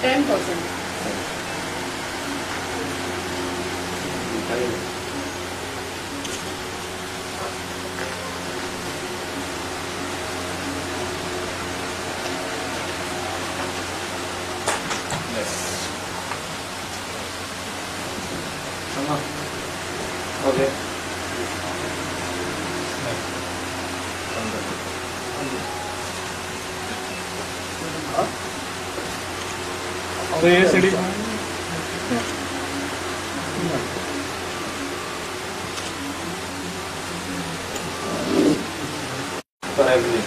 10%. Okay. So ये सीढ़ी For everything.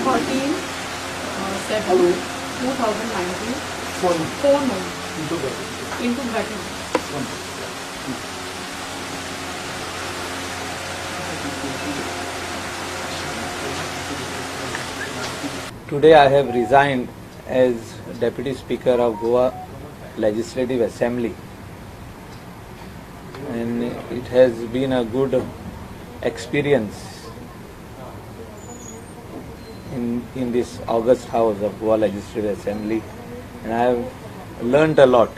Thirteen, 7, 2019. Phone into bracket. Today I have resigned as Deputy Speaker of Goa Legislative Assembly, and it has been a good experience in this august house of Goa Legislative Assembly, and I have learnt a lot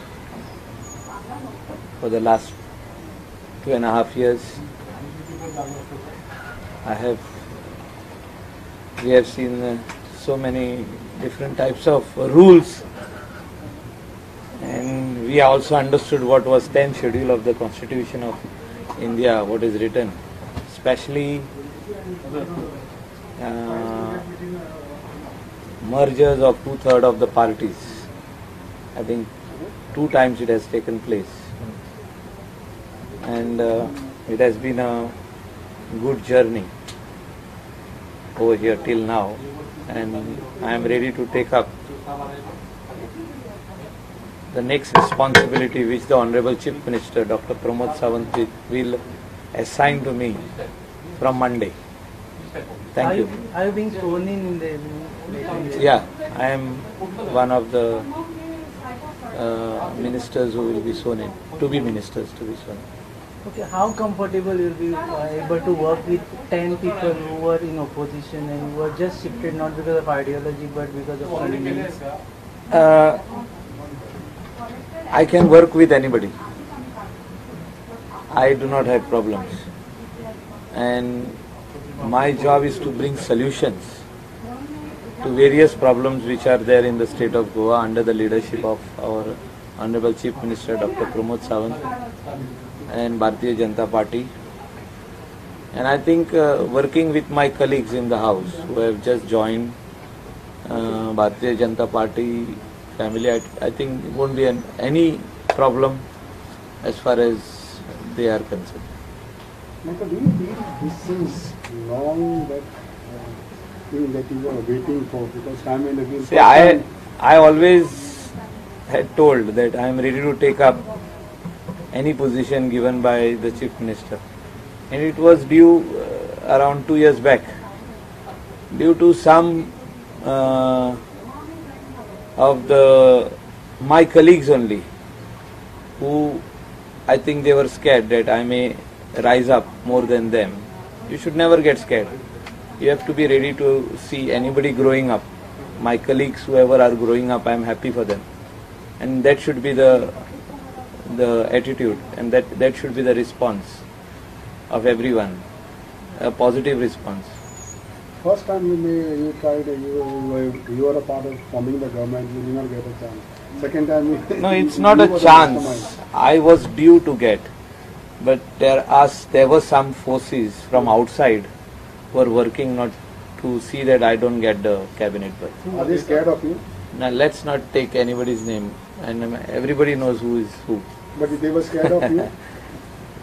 for the last 2.5 years. We have seen so many different types of rules, and we also understood what was 10th schedule of the Constitution of India, what is written, especially mergers of 2/3 of the parties. I think 2 times it has taken place, and it has been a good journey over here till now, and I am ready to take up the next responsibility which the Honorable Chief Minister Dr. Pramod Sawant will assign to me from Monday. Thank you. Are you being sworn in the Yeah, I am one of the ministers who will be sworn in, to be ministers to be sworn in. Okay, how comfortable you'll be able to work with 10 people who were in opposition and who were just shifted not because of ideology but because of convenience? I can work with anybody. I do not have problems, and my job is to bring solutions to various problems which are there in the state of Goa under the leadership of our Honorable Chief Minister Dr. Pramod Sawant and Bharatiya Janata Party. And I think working with my colleagues in the house who have just joined Bharatiya Janata Party family, I think it won't be any problem as far as they are concerned. Michael, do you feel this is long that thing that you were waiting for, because time and again? See, I always had told that I am ready to take up any position given by the Chief Minister, and it was due around 2 years back, due to some of my colleagues only, who I think they were scared that I may rise up more than them. You should never get scared. You have to be ready to see anybody growing up. My colleagues, whoever are growing up, I am happy for them, and that should be the attitude, and that should be the response of everyone, a positive response. First time you tried, you were a part of forming the government, you did not get a chance. Second time no, it's not a chance. I was due to get, but there were some forces from outside who were working not to see that I don't get the cabinet berth. Are they scared of you? Now let's not take anybody's name, and everybody knows who is who. But they were scared of you?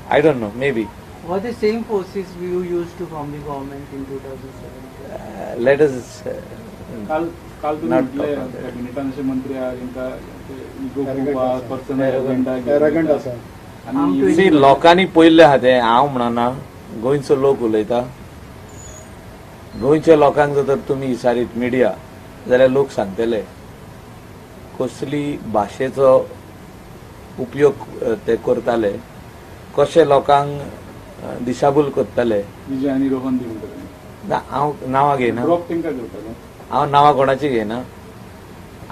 I don't know, maybe. Were the same forces you used to form the government in 2007? Let us काल तुम्ही not म्हटले talk on that. कॅबिनेटांचे मंत्री यांका Arrogant असा. See, लोकांनी पयले आहा ते हांव म्हणना, गोंयचो लोक उलयता. गोंयच्या लोकांक जर तुमी विचारीत मिडिया, जाल्यार लोक सांगतले कसली भाशेचो उपयोग ते करताले, कशे लोकांक दिशाभूल करतले विजय आणि रोहन दी म्हणतात ना हांव नांवां घेयना ड्रॉप तेंका करतलो हांव नांवां कोणाची घेयना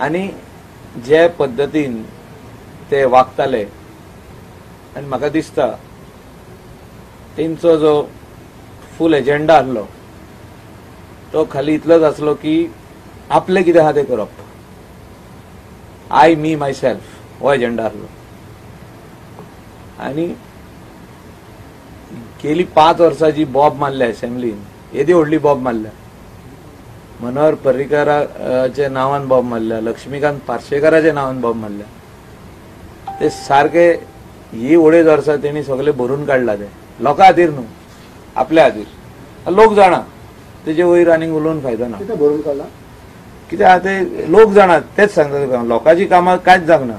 आनी जे पद्दतीन ते वागताले आनी म्हाका दिसता तेंचो जो फूल एजेंडा आसलो तो खाली इतलोच आसलो की आपले कितें आहा तें करप आय मी माय सेल्फ हो एजेंडा आसलो आनी गेली 5 वर्सां जी बॉब मारल्या असेंब्लीन येदी व्हडली बॉब मारल्या मनोहर पर्रीकाराच्या नांवान बॉब मारल्या लक्ष्मीकांत पार्सेकराच्या नांवान बॉब मारल्या ते सारखे ही 2.5 वर्सां तेणी सगळे भरून काडला ते लोकां खातीर न्हू आपल्या खातीर लोक जाणा तेजे वयर आनीक उलोवन फायदो ना कितें भरून काडला कितें आहा ते लोक जाणा तेच सांगता तुका लोकांची कामां कांयच जावंक ना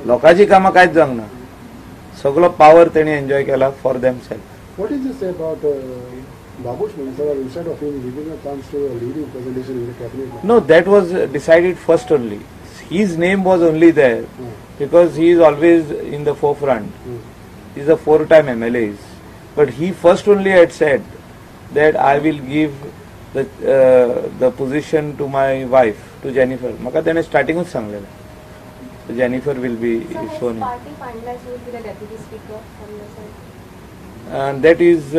लोकांची कामां कांयच जावंक ना सगळो पावर तेणी एन्जॉय केला for them self What is this about Babush Manasawar instead of him giving a chance to a leading presentation in the cabinet? No, that was decided first only. His name was only there because he is always in the forefront. He is a 4-time MLA. But he first only had said that I will give the position to my wife, to Jennifer. Maka tene starting च सांगलेले. So Jennifer will be shown. Party finalized will be the deputy speaker from the side. And that is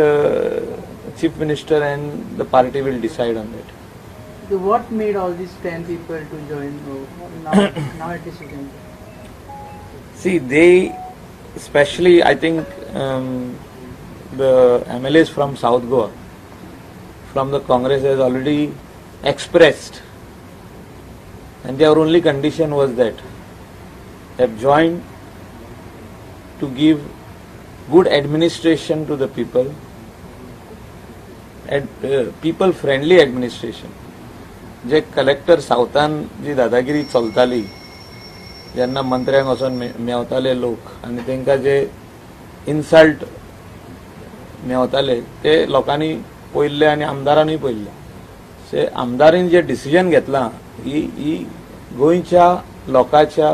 Chief Minister and the party will decide on that. So what made all these 10 people to join? Now it is again. See, they, especially I think the MLAs from South Goa, from the Congress has already expressed, and their only condition was that they have joined to give good administration to the people, and people friendly administration. जे collector सावथान जी दादागिरी चलताली जेन्ना मंत्र्यांक वचून मेवताले लोक आनी तांकां जे इन्सल्ट मेवताले ते लोकांनी पळयल्ले आनी आमदारांनी पळयल्ले से आमदारांनी जे डिसिजन घेतलां ही गोंयच्या लोकांच्या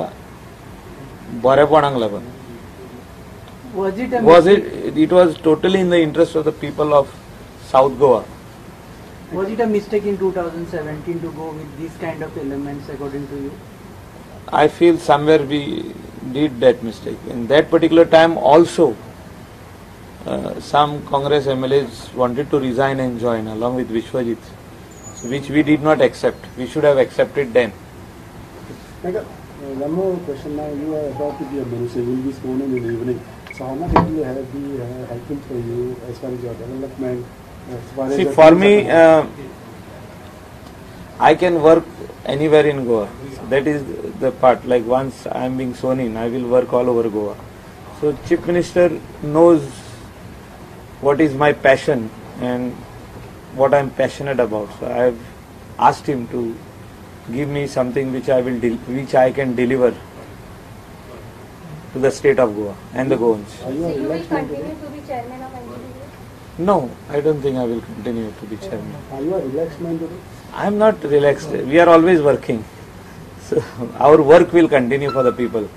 बरेपणाक लागून it was totally in the interest of the people of South Goa. Was it a mistake in 2017 to go with these kind of elements according to you? I feel somewhere we did that mistake. In that particular time also some Congress MLAs wanted to resign and join along with Vishwajit, which we did not accept. We should have accepted then. One more question now. You are about to be a minister. You will be sworn in the evening. So how much it will have be helpful for you as far as your development? See, for me, I can work anywhere in Goa. That is the part. Like once I am being sworn in, I will work all over Goa. So Chief Minister knows what is my passion and what I am passionate about. So I have asked him to give me something which I can deliver to the state of Goa and the Goans. So you will continue to be chairman of NGP? No, I don't think I will continue to be chairman. Are you a relaxed man today? I am not relaxed. We are always working. So our work will continue for the people.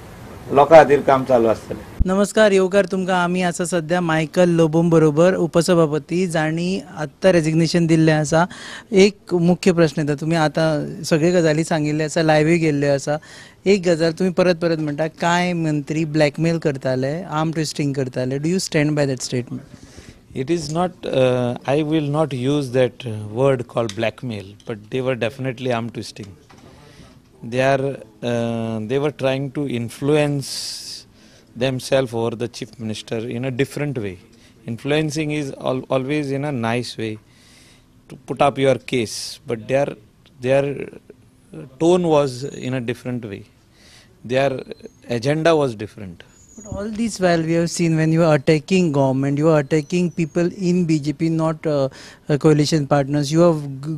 लोकां खातीर काम चालू आसतलें. नमस्कार येवकार तुमकां आमी आसा सध्या मायकल लोबोम बरोबर उपसभापती जाणी आत्तां रेजिग्नेशन दिल्लें आसा. एक मुख्य प्रश्न येता तुमी आतां सगळे गजाली सांगिल्ले आसा लायव्ह गेल्ले आसा. एक गजाल तुमी परत परत म्हणटा कांय मंत्री ब्लॅकमेल करताले आर्म ट्विस्टिंग करताले. Do you stand by that statement? It is not, I will not use that word called blackmail, but they were definitely arm twisting. They were trying to influence themselves over the Chief Minister in a different way. Influencing is always in a nice way to put up your case, but their tone was in a different way. Their agenda was different. But all this while we have seen when you are attacking government, you are attacking people in BJP, not coalition partners. You are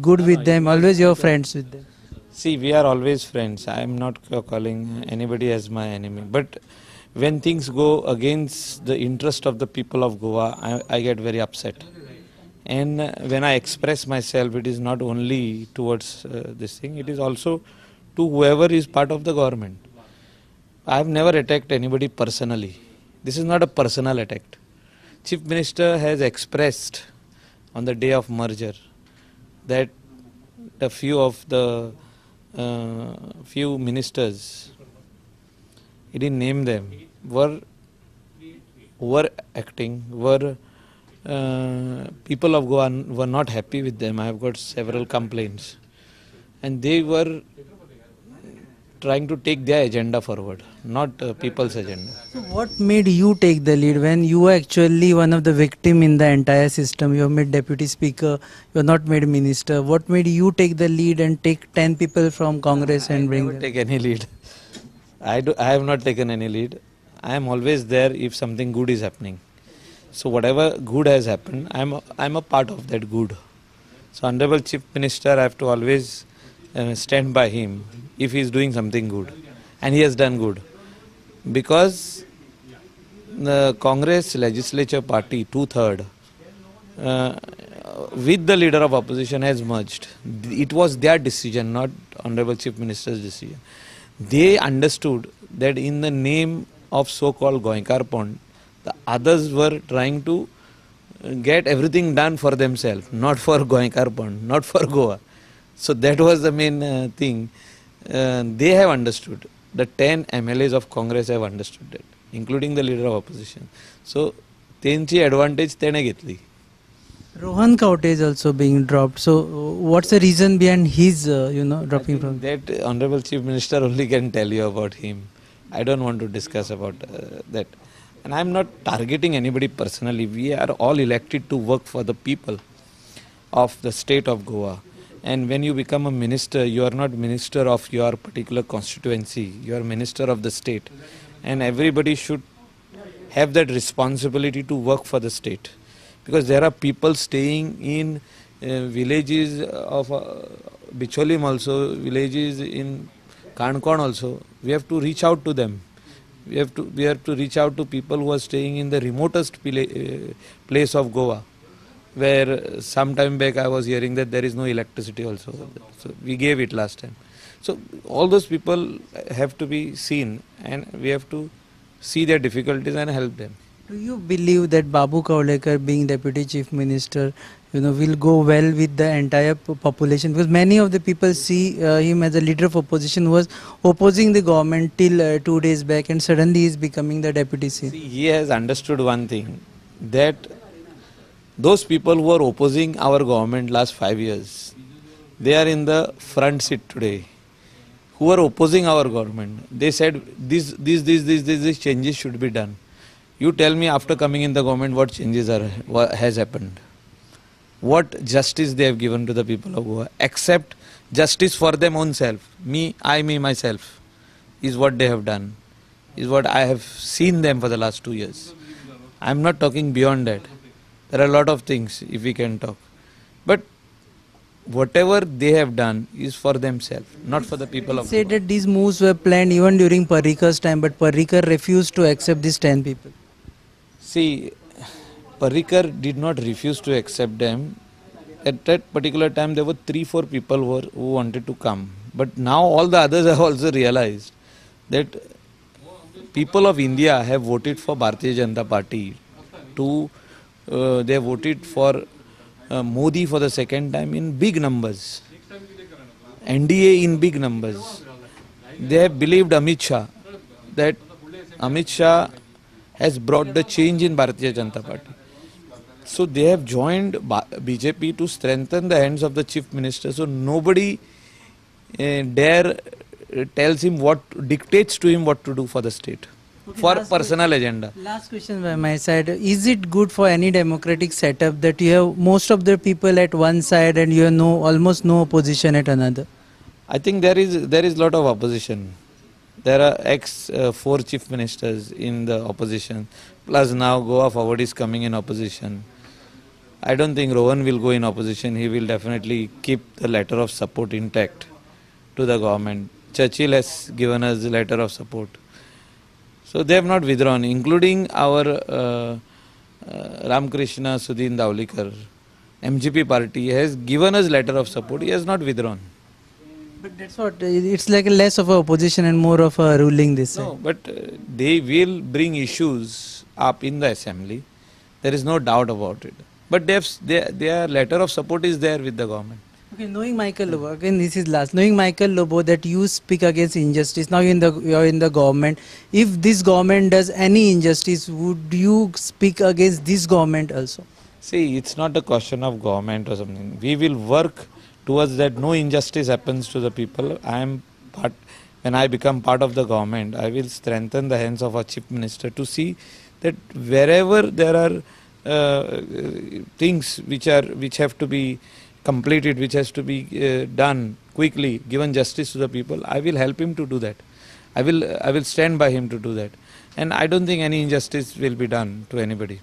good with them, always you are friends with them. See, we are always friends. I am not calling anybody as my enemy. But when things go against the interest of the people of Goa, I get very upset. And when I express myself, it is not only towards this thing, it is also to whoever is part of the government. I have never attacked anybody personally. This is not a personal attack. Chief Minister has expressed on the day of merger that a few of the few ministers, he didn't name them, were overacting, people of Goa were not happy with them. I have got several complaints, and they were trying to take their agenda forward, not people's agenda. So what made you take the lead when you were actually one of the victim in the entire system? You were made deputy speaker, you were not made minister. What made you take the lead and take 10 people from Congress and bring them? Take any lead. I have not taken any lead. I am always there if something good is happening. So whatever good has happened, I'm a part of that good. So Honorable Chief Minister, I have to always stand by him if he is doing something good, and he has done good, because the Congress legislature party 2/3 with the leader of opposition has merged. It was their decision, not Honorable Chief Minister's decision. They understood that in the name of so-called Goenkar Pond, the others were trying to get everything done for themselves, not for Goenkar Pond, not for Goa. So that was the main thing. They have understood. The 10 MLAs of Congress have understood that, including the leader of opposition. So, त्यांची advantage त्याने घेतली. Rohan Kaute is also being dropped. So what's the reason behind his, dropping from? That Honorable Chief Minister only can tell you about him. I don't want to discuss about that. And I'm not targeting anybody personally. We are all elected to work for the people of the state of Goa. And when you become a minister, you are not minister of your particular constituency. You are minister of the state. And everybody should have that responsibility to work for the state. Because there are people staying in villages of Bicholim also, villages in Kankon also. We have to reach out to them. We have to reach out to people who are staying in the remotest place of Goa, where some time back I was hearing that there is no electricity also. So we gave it last time. So all those people have to be seen, and we have to see their difficulties and help them. Do you believe that Babu Kaulekar being Deputy Chief Minister, will go well with the entire population? Because many of the people see him as a leader of opposition who was opposing the government till 2 days back, and suddenly he is becoming the Deputy Chief. See, he has understood one thing, that those people who are opposing our government last 5 years, they are in the front seat today. Who are opposing our government, they said these changes should be done. You tell me, after coming in the government, what changes has happened? What justice they have given to the people of Goa, except justice for them own self. Me, myself, is what they have done, is what I have seen them for the last 2 years. I am not talking beyond that. There are a lot of things if we can talk. But whatever they have done is for themselves, not for the people of Goa. Said that these moves were planned even during Parrikar's time, but Parrikar refused to accept these 10 people. See, Parrikar did not refuse to accept them. At that particular time, there were 3-4 people who wanted to come. But now all the others have also realized that people of India have voted for Bharatiya Janata Party. They voted for Modi for the second time in big numbers. NDA in big numbers. They have believed Amit Shah, that Amit Shah has brought the change in Bharatiya Janata Party. So they have joined BJP to strengthen the hands of the Chief Minister. So nobody dare tells him dictates to him what to do for the state, for personal agenda. Last question by my side. Is it good for any democratic setup that you have most of the people at one side and you have almost no opposition at another? I think there is lot of opposition. There are 4 chief ministers in the opposition, plus now Goa Forward is coming in opposition. I don't think Rohan will go in opposition. He will definitely keep the letter of support intact to the government. Churchill has given us the letter of support. So they have not withdrawn, including our Ramkrishna Sudhin Daulikar, MGP party has given us letter of support. He has not withdrawn. But that's what it's like less of a opposition and more of a ruling this side. No, but they will bring issues up in the assembly. There is no doubt about it. But their letter of support is there with the government. Okay, knowing Michael Lobo, again this is last. Knowing Michael Lobo that you speak against injustice. Now you're in the government. If this government does any injustice, would you speak against this government also? See, it's not a question of government or something. We will work towards that no injustice happens to the people. When I become part of the government, I will strengthen the hands of our chief minister to see that wherever there are things which have to be completed, which has to be done quickly, given justice to the people, I will help him to do that. I will stand by him to do that. And I don't think any injustice will be done to anybody.